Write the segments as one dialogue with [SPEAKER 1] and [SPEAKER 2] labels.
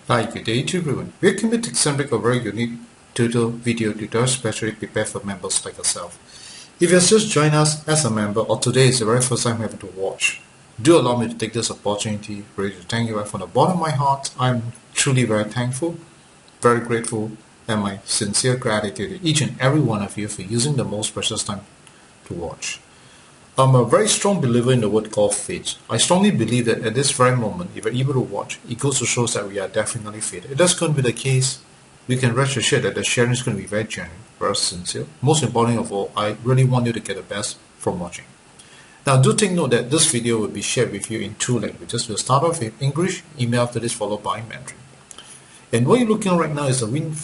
[SPEAKER 1] Hi, good day to everyone. We are committed to something a very unique video tutorial specially prepared for members like yourself. If you have just joined us as a member or today is the very first time having to watch, do allow me to take this opportunity really to thank you right from the bottom of my heart. I'm truly very thankful, very grateful, and my sincere gratitude to each and every one of you for using the most precious time to watch. I'm a very strong believer in the word called fate. I strongly believe that at this very moment, if you're able to watch, it goes to show that we are definitely fated. If that's going to be the case, we can rest assured that the sharing is going to be very genuine, very sincere. Most importantly of all, I really want you to get the best from watching. Now, do take note that this video will be shared with you in two languages. We'll start off with English, email after this followed by Mandarin. And what you're looking at right now is the Win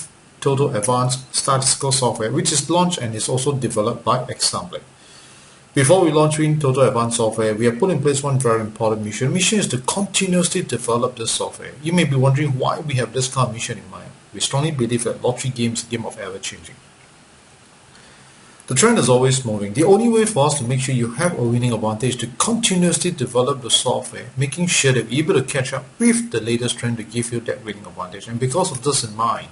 [SPEAKER 1] Toto Advance Statistical Software, which is launched and is also developed by Example. Before we launch Win Toto Advance Software, we have put in place one very important mission. The mission is to continuously develop this software. You may be wondering why we have this kind of mission in mind. We strongly believe that lottery games are a game of ever-changing. The trend is always moving. The only way for us to make sure you have a winning advantage is to continuously develop the software, making sure that we're able to catch up with the latest trend to give you that winning advantage. And because of this in mind,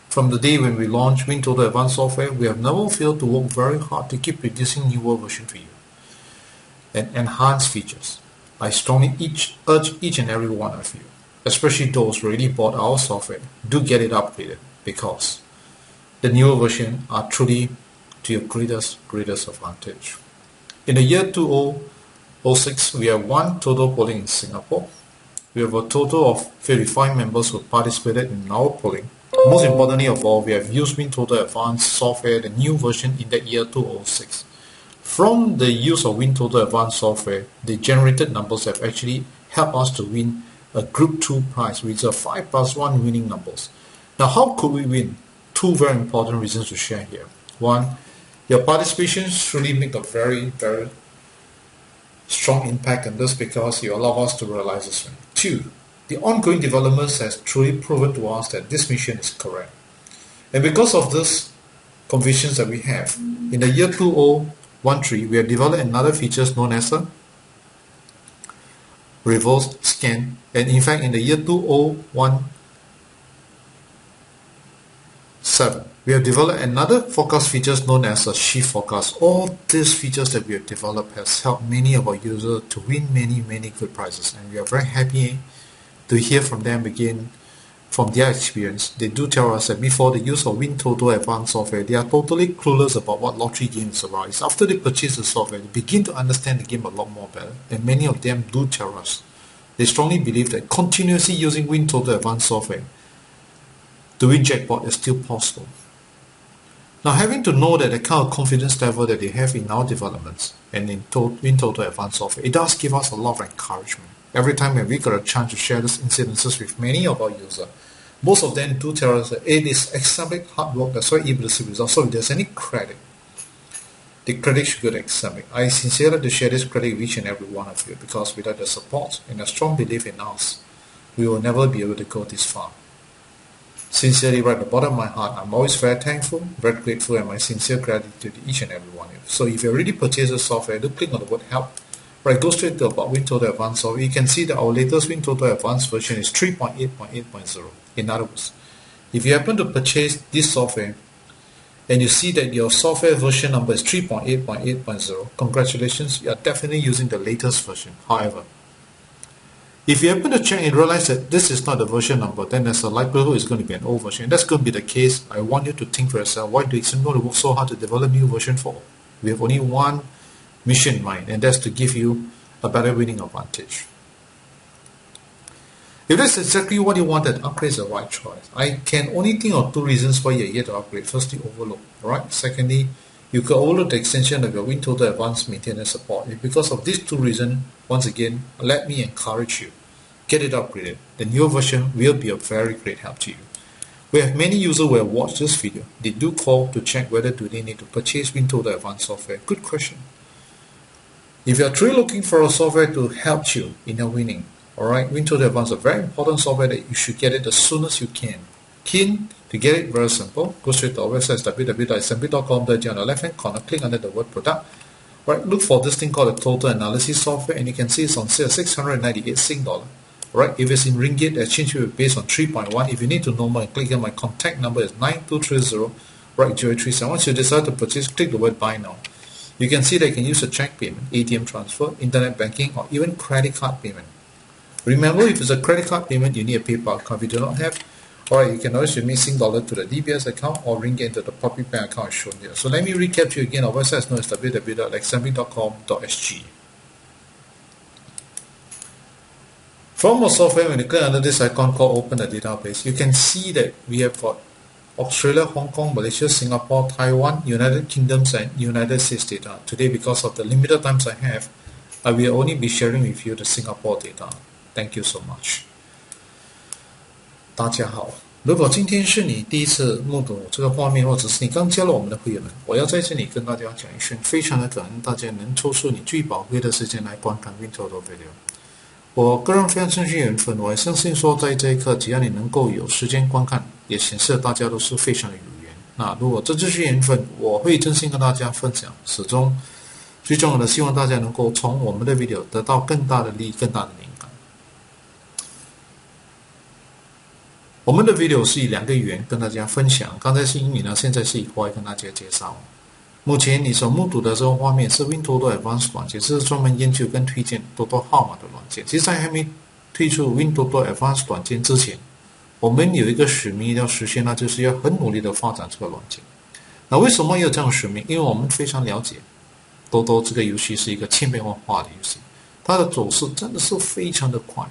[SPEAKER 1] from the day when we launched WinToto Advance Software, we have never failed to work very hard to keep producing newer versions for you and enhance features. I strongly urge each and every one of you, especially those who already bought our software, do get it upgraded because the newer versions are truly to your greatest advantage. In the year 2006, we have one total polling in Singapore. We have a total of 55 members who participated in our polling. Most importantly of all, we have used WinToto Advance Software, the new version in the year 2006. From the use of WinToto Advance Software, the generated numbers have actually helped us to win a Group 2 prize, which are 5+1 winning numbers. Now, how could we win? Two very important reasons to share here. One, your participation truly make a very strong impact on this because you allow us to realize this one. Two, the ongoing developments has truly proven to us that this mission is correct. And because of this convictions that we have, in the year 2013, we have developed another features known as a reverse scan. And in fact, in the year 2017, we have developed another forecast features known as a shift forecast. All these features that we have developed has helped many of our users to win many good prizes. And we are very happy to hear from them again from their experience. They do tell us that before the use of WinToto Advanced Software, they are totally clueless about what lottery games are. After they purchase the software, they begin to understand the game a lot more better. And many of them do tell us they strongly believe that continuously using WinToto Advanced Software to win jackpot is still possible. Now, having to know that the kind of confidence level that they have in our developments and in WinToto Advanced Software, it does give us a lot of encouragement. Every time when we got a chance to share these incidences with many of our users, most of them do tell us that it is extremely hard work, that's why we're able to see results. So if there's any credit, the credit should go to Example. I sincerely like to share this credit with each and every one of you because without the support and a strong belief in us, we will never be able to go this far. Sincerely, right at the bottom of my heart, I'm always very thankful, very grateful, and my sincere gratitude to each and every one of you. So if you already purchased the software, do click on the word help. Right, go straight to about WinToto Advanced Software. You can see that our latest WinToto Advanced version is 3.8.8.0. In other words, if you happen to purchase this software and you see that your software version number is 3.8.8.0, congratulations, you are definitely using the latest version. However, if you happen to check and realize that this is not the version number, then there's a likelihood it's going to be an old version. That's going to be the case. I want you to think for yourself, why do Example work so hard to develop new version for? We have only one mission in mind, and that's to give you a better winning advantage. If that's exactly what you wanted, upgrade is the right choice. I can only think of two reasons why you're yet to upgrade. Firstly, overload. Alright. Secondly, you could overload the extension of your WinToto Advanced maintenance support. If because of these two reasons, once again, let me encourage you. Get it upgraded. The newer version will be a very great help to you. We have many users who have watched this video. They do call to check whether do they need to purchase WinToto Advanced Software. Good question. If you are truly looking for a software to help you in your winning, alright, WinToto Advance is a very important software that you should get it as soon as you can. Keen to get it? Very simple. Go straight to our website www.example.com. On the left hand corner, click under the word product. Right, look for this thing called a total analysis software, and you can see it's on sale $698 Sing dollar. Alright, if it's in ringgit, the exchange rate based on 3.1. If you need to know more, click here. My contact number is 9230 right 037. Once you decide to purchase, click the word buy now. You can see that you can use a check payment, ATM transfer, internet banking, or even credit card payment. Remember, if it's a credit card payment, you need a PayPal account. If you do not have, alright, you can always remit $Sing to the DBS account or ringgit into the public bank account shown here. So let me recap to you again. Our website is known as www.example.com.sg. From our software, when you click under this icon called Open the Database, you can see that we have got Australia, Hong Kong, Malaysia, Singapore, Taiwan, United Kingdoms, and United States data. Today, because of the limited times I have, I will only be sharing with you the Singapore data. Thank you so much. 大家好，如果今天是你第一次目睹这个画面，或者是你刚加入我们的会员们，我要在这里跟大家讲一声，非常的感恩大家能抽出你最宝贵的时间来观看 WinToto Video。我个人非常相信缘分，我也相信说，在这一刻，只要你能够有时间观看，也显示大家都是非常的有缘。那如果这就是缘分，我会真心跟大家分享。始终最重要的，希望大家能够从我们的 video 得到更大的利益、更大的灵感。我们的 video 是以2个语言跟大家分享，刚才是英语呢，现在是以国外跟大家介绍。目前你所目睹的这个画面是 WinToto Advance 软件，是专门研究跟推荐多多号码的软件。其实在还没推出 WinToto Advance 软件之前，我们有一个使命要实现，那就是要很努力的发展这个软件。那为什么有这样的使命？因为我们非常了解多多这个游戏是一个千变万化的游戏，它的走势真的是非常的快。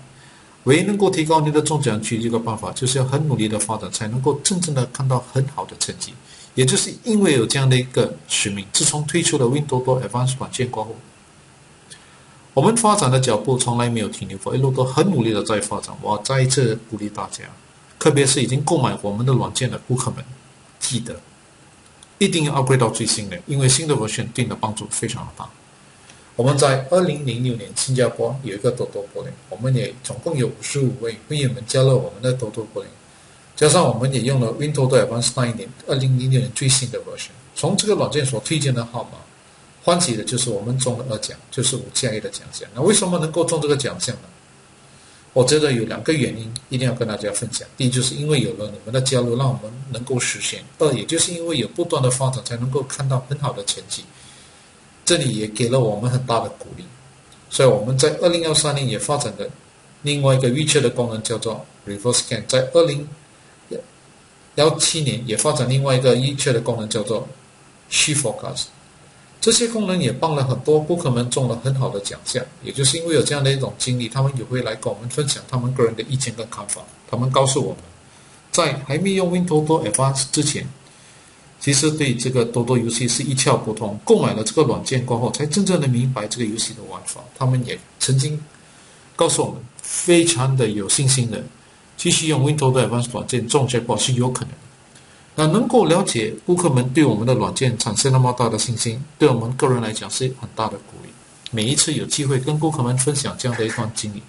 [SPEAKER 1] 唯一能够提高你的中奖率这个办法，就是要很努力的发展，才能够真正的看到很好的成绩。也就是因为有这样的一个使命，自从推出了 WinToto Advance 软件过后，我们发展的脚步从来没有停留过，一路都很努力的在发展。我再一次鼓励大家，特别是已经购买我们的软件的顾客们，记得一定要 upgrade 到最新的，因为新的 version 对你的帮助非常的大。我们在2006年新加坡有一个多多柏林，我们也总共有55位会员们加入我们的多多柏林。加上我们也用了 WinToto Advance 2006年最新的 version。从这个软件所推荐的号码，欢喜的就是我们中了2奖，就是5+1的奖项。那为什么能够中这个奖项呢？我觉得有2个原因，一定要跟大家分享。第一，就是因为有了你们的加入，让我们能够实现；二，也就是因为有不断的发展，才能够看到很好的成绩。这里也给了我们很大的鼓励。所以我们在2013年也发展的另外一个预测的功能叫做 Reverse Scan， 在2017年也发展另外一个预测的功能叫做 Shift Forecast。这些功能也帮了很多顾客们中了很好的奖项，也就是因为有这样的一种经历，他们也会来跟我们分享他们个人的意见跟看法。他们告诉我们，在还没用 WinToto Advance 之前，其实对这个多多游戏是一窍不通，购买了这个软件过后，才真正的明白这个游戏的玩法。他们也曾经告诉我们，非常的有信心的继续用 WinToto Advance 软件中 Jackpot 是有可能的。那能够了解顾客们对我们的软件产生那么大的信心，对我们个人来讲是很大的鼓励。每一次有机会跟顾客们分享这样的一段经历，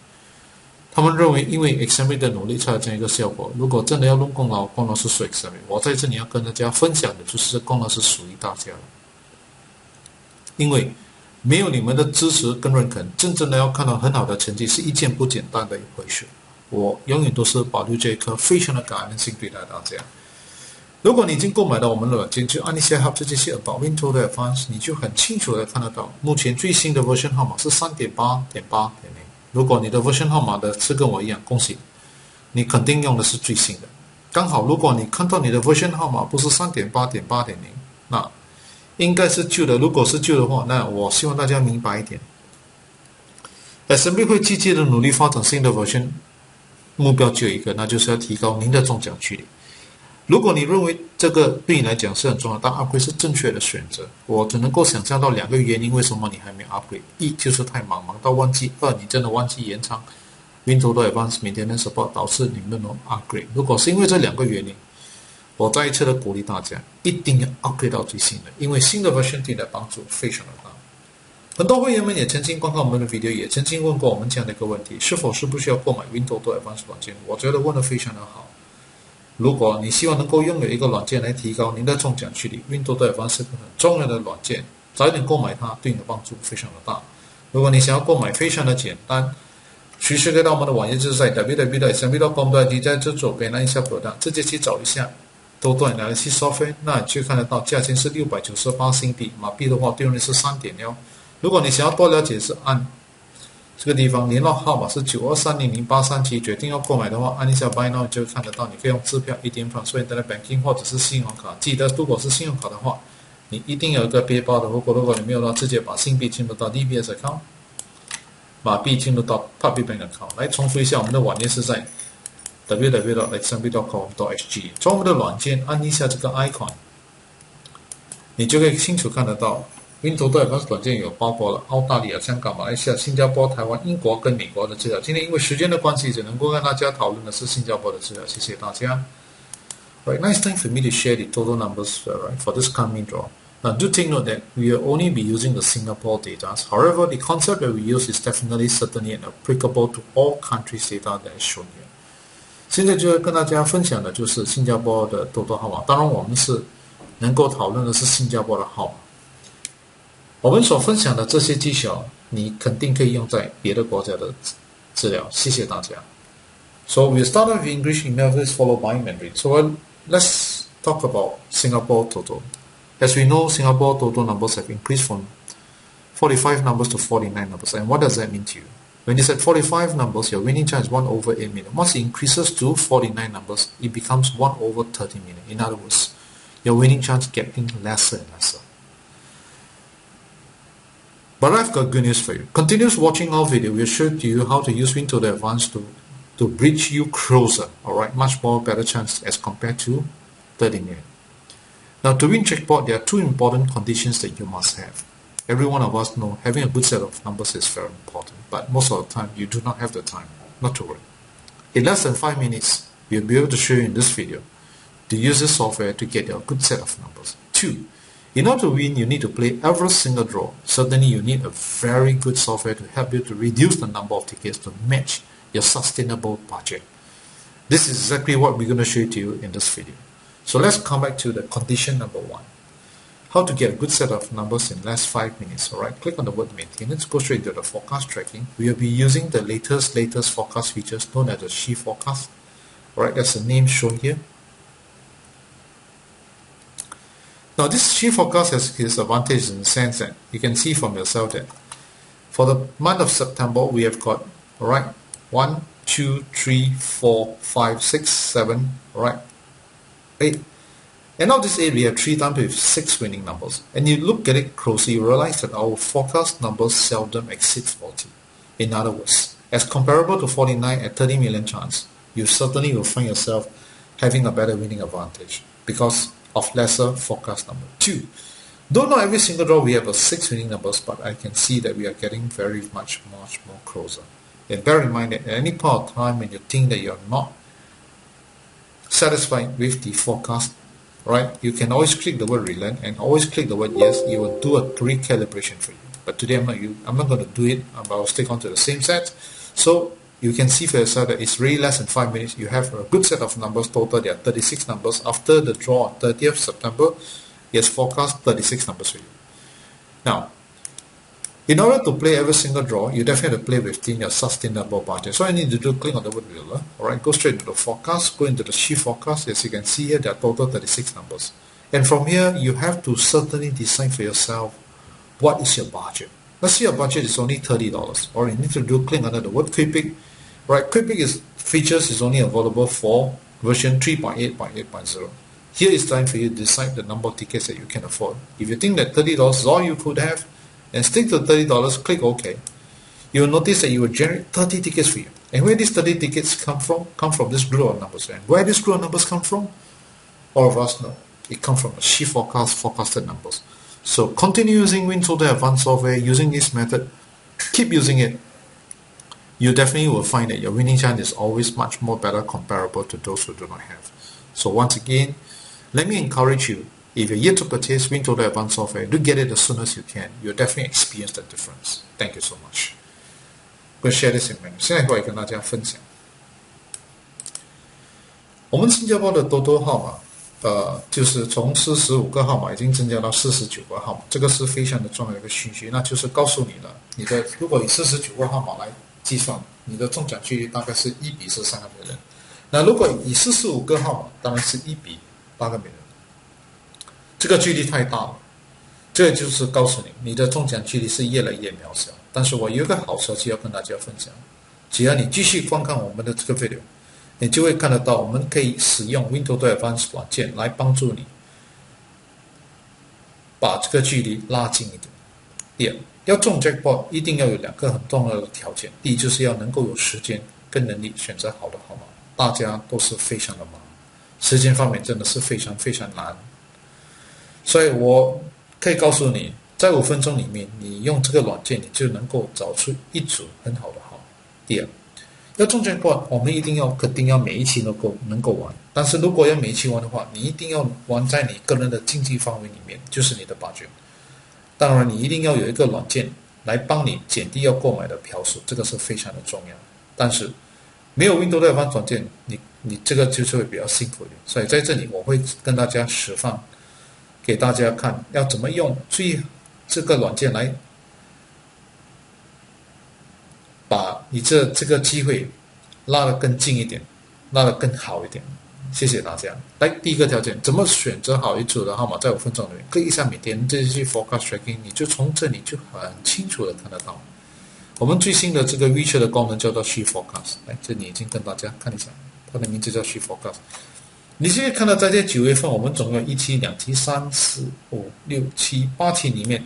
[SPEAKER 1] 他们认为因为 Example 的努力才有这样一个效果。如果真的要论功劳，功劳是属于 Example。我在这里要跟大家分享的就是功劳是属于大家的，因为没有你们的支持跟认可，真正的要看到很好的成绩是一件不简单的一回事。我永远都是保留这一颗非常的感恩心对待大家。如果你已经购买到我们的软件，就按一下 Help 这些 About WinToto Advance， 你就很清楚的看得到，目前最新的 version 号码是 3.8.8.0。如果你的 version 号码的是跟我一样，恭喜你肯定用的是最新的。刚好如果你看到你的 version 号码不是 3.8.8.0， 那应该是旧的。如果是旧的话，那我希望大家明白一点， SMB 会积极的努力发展新的 version， 目标只有一个，那就是要提高您的中奖距离。如果你认为这个对你来讲是很重要，但 upgrade 是正确的选择，我只能够想象到2个原因为什么你还没 upgrade。一就是太忙到忘记，二你真的忘记延长 WinToto Advance Maintenance Support 导致你没有 upgrade。如果是因为这2个原因，我再一次的鼓励大家一定要 upgrade 到最新的，因为新的 version 对你的帮助非常的大。很多会员们也曾经观看我们的 video， 也曾经问过我们这样的一个问题，是否是不需要购买 WinToto Advance 软件？我觉得问得非常的好。如果你希望能够拥有一个软件来提高您的中奖距离， WinToto Advance 是个很重要的软件，早一点购买它对你的帮助非常的大。如果你想要购买非常的简单，随时可以到我们的网页，就是在 www.smb.com.tw 在这左边按一下 Product， 直接去找一下Toto Advance Software， 那你就看得到价钱是698新币，马币的话兑换率是 3.1。如果你想要多了解，是按这个地方联络号码是92300837，决定要购买的话，按一下 Buy Now， 你就会看得到，你可以用支票、ATM Transfer、Internet Banking 或者是信用卡。记得，如果是信用卡的话，你一定有一个背包的。如果你没有的话，直接把新币进入到 DBS account， 马币进入到 Public Bank account。来重复一下，我们的网页是在 www.smb.com.sg， 从我们的软件按一下这个 icon， 你就可以清楚看得到。WinToto Advance 软件有包括了澳大利亚、香港、马来西亚、新加坡、台湾、英国跟美国的资料。今天因为时间的关系，只能够跟大家讨论的是新加坡的资料。谢谢大家。Right, now it's time for me to share the total numbers for this coming draw. Now, do take note that we will only be using the Singapore data. However, the concept that we use is definitely, certainly, and applicable to all countries' data that is shown here. 现在就要跟大家分享的就是新加坡的Toto号码。当然，我们是能够讨论的是新加坡的号码。我们所分享的这些技巧，你肯定可以用在别的国家的资料。谢谢大家。So we'll start off with English email first, followed by Mandarin. So let's talk about Singapore Toto. As we know, Singapore Toto numbers have increased from 45 numbers to 49 numbers. And what does that mean to you? When it's at 45 numbers, your winning chance is 1 over 8 million. Once it increases to 49 numbers, it becomes 1 over 30 million. In other words, your winning chance getting lesser and lesser. But I've got good news for you. Continue watching our video. We'll show you how to use WinToto Advance to bridge you closer. Alright, much more better chance as compared to 30 million. Now, to win jackpot, there are two important conditions that you must have. Every one of us know having a good set of numbers is very important, but most of the time you do not have the time. Not to worry. In less than 5 minutes, we'll be able to show you in this video to use this software to get your good set of numbers. 2. In order to win, you need to play every single draw. Certainly, you need a very good software to help you to reduce the number of tickets to match your sustainable budget. This is exactly what we're going to show to you in this video. So let's come back to the condition number 1. How to get a good set of numbers in less 5 minutes. Alright, click on the word maintenance, go straight into the forecast tracking. We will be using the latest forecast features known as the Shift Forecast. Alright, that's the name shown here. Now this Shift Forecast has its advantage in the sense that you can see from yourself that for the month of September we have got 1, 2, 3, 4, 5, 6, 7, 8. And now this 8 we have 3 times with 6 winning numbers. And you look at it closely, you realize that our forecast numbers seldom exceed 40. In other words, as comparable to 49 at 30 million chance, you certainly will find yourself having a better winning advantage because of lesser forecast number. 2. Though not every single draw we have a 6 winning numbers, but I can see that we are getting very much more closer. And bear in mind that at any point of time when you think that you are not satisfied with the forecast, you can always click the word relent and always click the word yes. It will do a recalibration for you. But today I'm not going to do it, but I'll stick on to the same set. So you can see for yourself that it's really less than 5 minutes. You have a good set of numbers. Total there are 36 numbers. After the draw on 30th September, he has forecast 36 numbers for you. Now, in order to play every single draw, you definitely have to play within your sustainable budget. So all you need to do, click on the word ruler. Alright, go straight into the forecast, go into the Shift Forecast. As you can see here, there are total 36 numbers. And from here, you have to certainly decide for yourself what is your budget. Let's say your budget is only $30. All you need to do, click under the word Quick Pick. Quick Pick features is only available for version 3.8.8.0. Here is time for you to decide the number of tickets that you can afford. If you think that $30 is all you could have, and stick to $30, click OK. You will notice that you will generate 30 tickets for you. And where these 30 tickets come from this group of numbers. And where this group of numbers come from? All of us know. It comes from the Shift Forecast forecasted numbers. So continue using WinToto Advance Software, using this method. Keep using it. You definitely will find that your winning chance is always much more better comparable to those who do not have. So once again, let me encourage you. If you're yet to purchase WinToto Advance Software, do get it as soon as you can. You'll definitely experience the difference. Thank you so much. Go share this in menu. 现在过来跟大家分享。我们新加坡的Toto号码，就是从45个号码已经增加到49个号码，这个是非常的重要的一个讯息，那就是告诉你了，如果以49个号码来计算，你的中奖几率大概是1比13个每人。那如果以45个号码，当然是1比8个每人，这个距离太大了。这就是告诉你，你的中奖几率是越来越渺小。但是我有一个好消息要跟大家分享，只要你继续观看我们的这个 video， 你就会看得到我们可以使用 WinToto Advance 软件来帮助你把这个距离拉近一点。第二，要中 Jackpot 一定要有2个很重要的条件，第一就是要能够有时间跟能力选择好的号码，大家都是非常的忙，时间方面真的是非常非常难，所以我可以告诉你，在5分钟里面，你用这个软件，你就能够找出一组很好的号码。第二，要中Jackpot，我们肯定要每一期能够玩。但是如果要每一期玩的话，你一定要玩在你个人的经济范围里面，就是你的budget。当然，你一定要有一个软件来帮你减低要购买的票数，这个是非常的重要。但是没有 WinToto Advance 软件，你这个就是会比较辛苦一点。所以在这里我会跟大家示范。给大家看要怎么用这个软件来把你这个机会拉得更近一点，拉得更好一点。谢谢大家。来，第一个条件，怎么选择好一组的号码？在5分钟里面，click一下每天这些 forecast tracking， 你就从这里就很清楚的看得到。我们最新的这个 WeChat 的功能叫做 She Forecast， 来，这里已经跟大家看一下，它的名字叫 She Forecast。你现在看到在这9月份，我们总共有1期、2期、3、4、5、6、7、8期里面，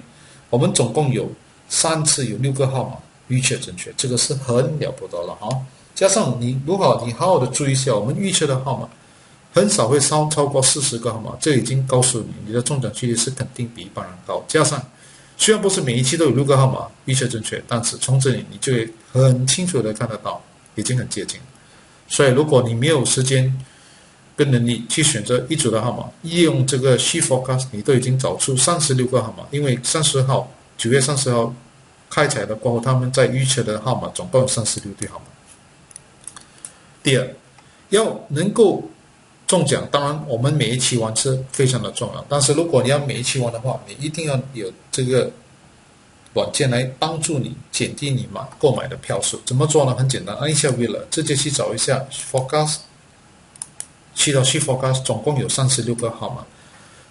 [SPEAKER 1] 我们总共有3次有6个号码预测正确，这个是很了不得了啊！加上如果你好好的注意一下，我们预测的号码很少会超过40个号码，这已经告诉你的中奖几率是肯定比一般人高。加上虽然不是每一期都有6个号码预测正确，但是从这里你就会很清楚的看得到，已经很接近。所以如果你没有时间跟能力去选择一组的号码，利用这个 She Forecast， 你都已经找出36个号码，因为9月30号开彩的过后，他们在预测的号码总共有36对号码。第二，要能够中奖，当然我们每一期玩是非常的重要，但是如果你要每一期玩的话，你一定要有这个软件来帮助你减低你购买的票数。怎么做呢？很简单，按一下 Wheel， 直接去找一下 Forecast，去到 She Forecast， 总共有36个号码，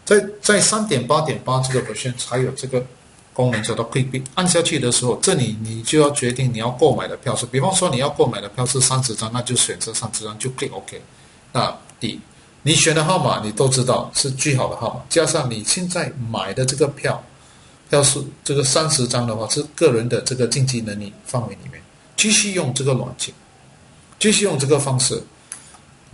[SPEAKER 1] 在 3.8.8 这个 version 才有这个功能叫做 Quick， 按下去的时候，这里你就要决定你要购买的票数。比方说你要购买的票是30张，那就选择30张，就 Click OK。那你选的号码你都知道是最好的号码，加上你现在买的这个票数这个30张的话，是个人的这个经济能力范围里面，继续用这个软件，继续用这个方式。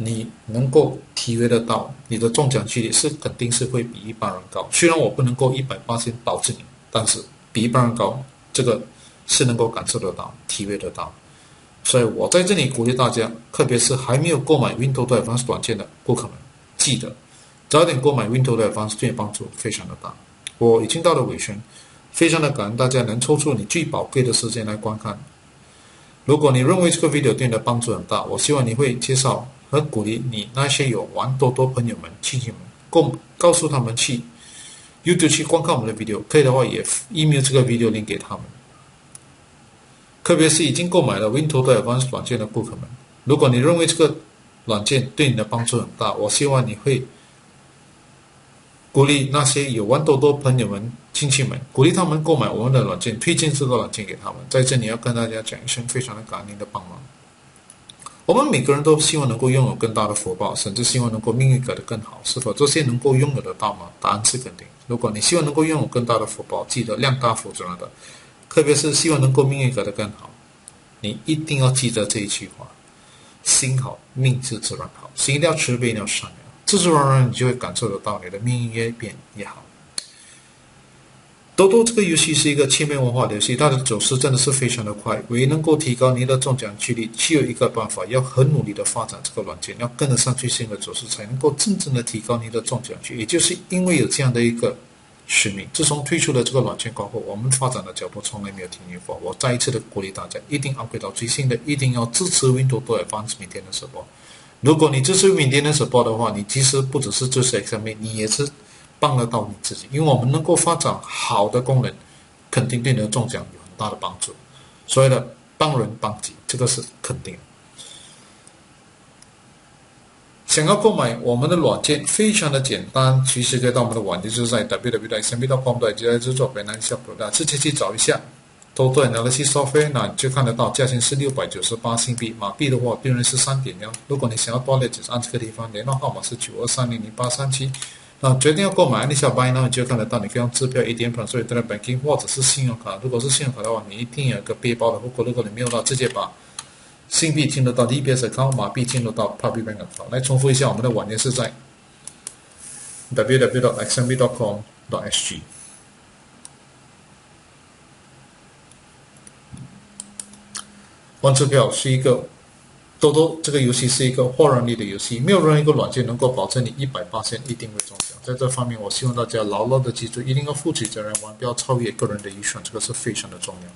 [SPEAKER 1] 你能够体会得到你的中奖几率肯定是会比一般人高，虽然我不能够100%保证你，但是比一般人高，这个是能够感受得到、体会得到。所以我在这里鼓励大家，特别是还没有购买 WinToto Advance 软件的顾客们，记得早点购买 WinToto Advance， 对你帮助非常的大。我已经到了尾声，非常的感恩大家能抽出你最宝贵的时间来观看。如果你认为这个 video 对你的帮助很大，我希望你会介绍和鼓励你那些有玩多多朋友们、亲戚们，告诉他们去 YouTube 去观看我们的 video， 可以的话也 email 这个 video link 给他们。特别是已经购买了 WinToto Advance 软件的顾客们，如果你认为这个软件对你的帮助很大，我希望你会鼓励那些有玩多多朋友们、亲戚们，鼓励他们购买我们的软件，推荐这个软件给他们。在这里要跟大家讲一声非常的感恩您的帮忙。我们每个人都希望能够拥有更大的福报，甚至希望能够命运改得更好。是否这些能够拥有得到吗？答案是肯定。如果你希望能够拥有更大的福报，记得量大福重要的，特别是希望能够命运改得更好，你一定要记得这一句话：心好，命自然好。心一定要慈悲，一定要善良，自自然然你就会感受得到你的命运越变越好。多多这个游戏是一个千变万化的游戏，它的走势真的是非常的快。唯一能够提高你的中奖几率，只有一个办法，要很努力的发展这个软件，要跟得上最新的走势，才能够真正的提高你的中奖几率。也就是因为有这样的一个使命，自从推出了这个软件过后，我们发展的脚步从来没有停过。我再一次的鼓励大家，一定 upgrade 到最新的，一定要支持 WinToto Advance 每天的 support。如果你支持每天的 support 的话，你其实不只是支持 exam， 你也是帮得到你自己，因为我们能够发展好的功能，肯定对你的中奖有很大的帮助。所以呢，帮人帮己，这个是肯定的。想要购买我们的软件非常的简单，其实可以到我们的网站，就是在 www.xmb.com 直接北南小普大，直接去找一下 Toto Advance Software， 那你就看得到，价钱是698新币，马币的话利润是3.1。如果你想要多了解，按这个地方联络号码是92300837。那决定要购买，按下 Buy Now， 你就看得到，你可以用支票、ATM 转税、Internet Banking 或者是信用卡。如果是信用卡的话，你一定有一个背包的户口，如果你没有的话，直接把新币进入到 DBS account， 马币进入到 Public Bank account。来重复一下，我们的网页是在 www.xmb.com.sg。玩支票是一个Toto这个游戏是一个获胜利的游戏，没有任何一个软件能够保证你100%一定会中奖。在这方面，我希望大家牢牢的记住，一定要负起责任玩，不要超越个人的预算，这个是非常的重要。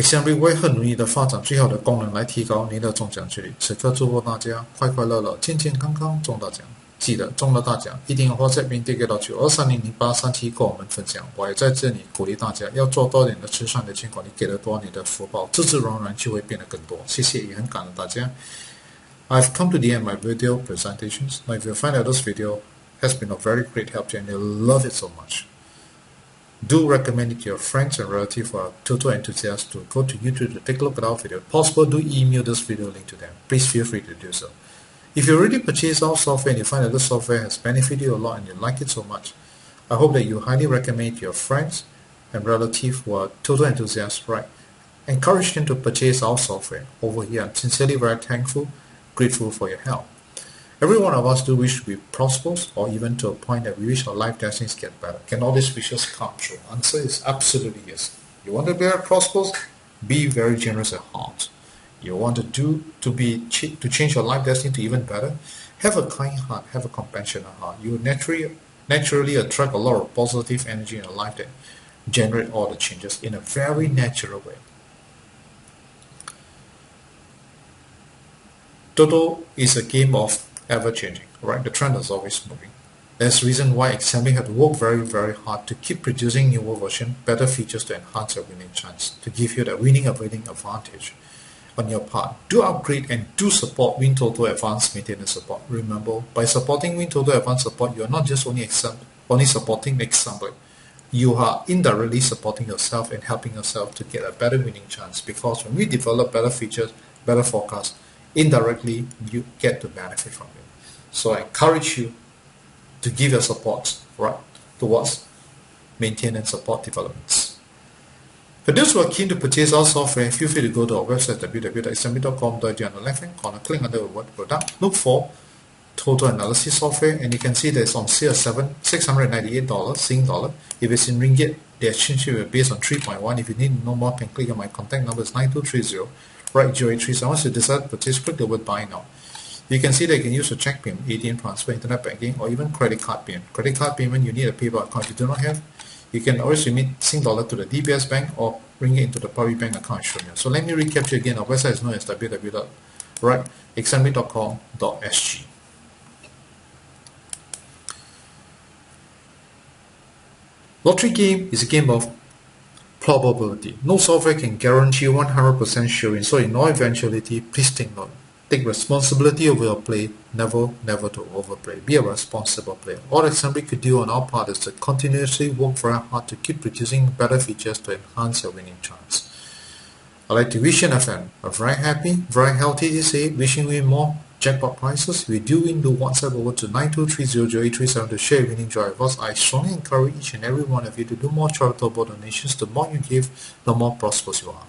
[SPEAKER 1] XMB 会很努力的发展最好的功能来提高您的中奖几率。此刻祝福大家快快乐乐、健健康康中大奖。记得中了大奖，一定要WhatsApp并递给到92300837跟我们分享。我也在这里鼓励大家要做多点的慈善的捐款，你给的多，你的福报自自然然就会变得更多。谢谢，也很感恩大家。I've come to the end of my video presentations. Now, if you find that this video has been of very great help to you and you love it so much, do recommend it to your friends and relatives who are Toto enthusiasts to go to YouTube to take a look at our video. If possible, do email this video link to them. Please feel free to do so. If you already purchased our software and you find that this software has benefited you a lot and you like it so much, I hope that you highly recommend it to your friends and relatives who are Toto enthusiasts, right? Encourage them to purchase our software over here. I'm sincerely very thankful, grateful for your help. Every one of us do wish to be prosperous, or even to a point that we wish our life destinies get better. Can all these wishes come true? Answer is absolutely yes. You want to be very prosperous? Be very generous at heart. You want to change your life destiny to even better? Have a kind heart, have a compassionate heart. You naturally attract a lot of positive energy in your life that generate all the changes in a very natural way. Toto is a game of ever-changing, right? The trend is always moving. There's a reason why XMB had to work very, very hard to keep producing newer versions, better features to enhance your winning chance, to give you that winning advantage on your part. Do upgrade and do support WinToto Advance maintenance support. Remember, by supporting WinToto Advance support, you are not just only supporting XMB, you are indirectly supporting yourself and helping yourself to get a better winning chance, because when we develop better features, better forecasts, indirectly you get to benefit from it. So I encourage you to give your support right towards maintain and support developments. For those who are keen to purchase our software, feel free to go to our website www.xmb.com.au. On the left hand corner, click under the word product, look for Toto Analysis Software, and you can see that it's on sale $698 Sing dollar. If it's in ringgit, the exchange rate will be based on 3.1. If you need to know more, you can click on my contact number. It's 9230 right 0837. Once you decide to purchase, click the word buy now. You can see that you can use a check payment, ATM transfer, internet banking, or even credit card payment. Credit card payment, you need a PayPal account. If you do not have, you can always remit Sing dollar to the DBS bank or bring it into the Public Bank account. So let me recap you again. Our website is known as www.xmb.com.sg. Lottery game is a game of probability. No software can guarantee 100% showing, so in all eventuality, please take note. Take responsibility over your play, never to overplay. Be a responsible player. All XMB could do on our part is to continuously work very hard to keep producing better features to enhance your winning chance. I'd like to wish you a very happy, very healthy this day, wishing you more jackpot prizes. We do WhatsApp over to 92300837 to share winning joy with us. I strongly encourage each and every one of you to do more charitable donations. The more you give, the more prosperous you are.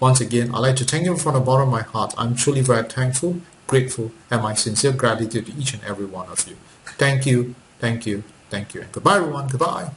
[SPEAKER 1] Once again, I'd like to thank you from the bottom of my heart. I'm truly very thankful, grateful, and my sincere gratitude to each and every one of you. Thank you, and goodbye everyone, goodbye.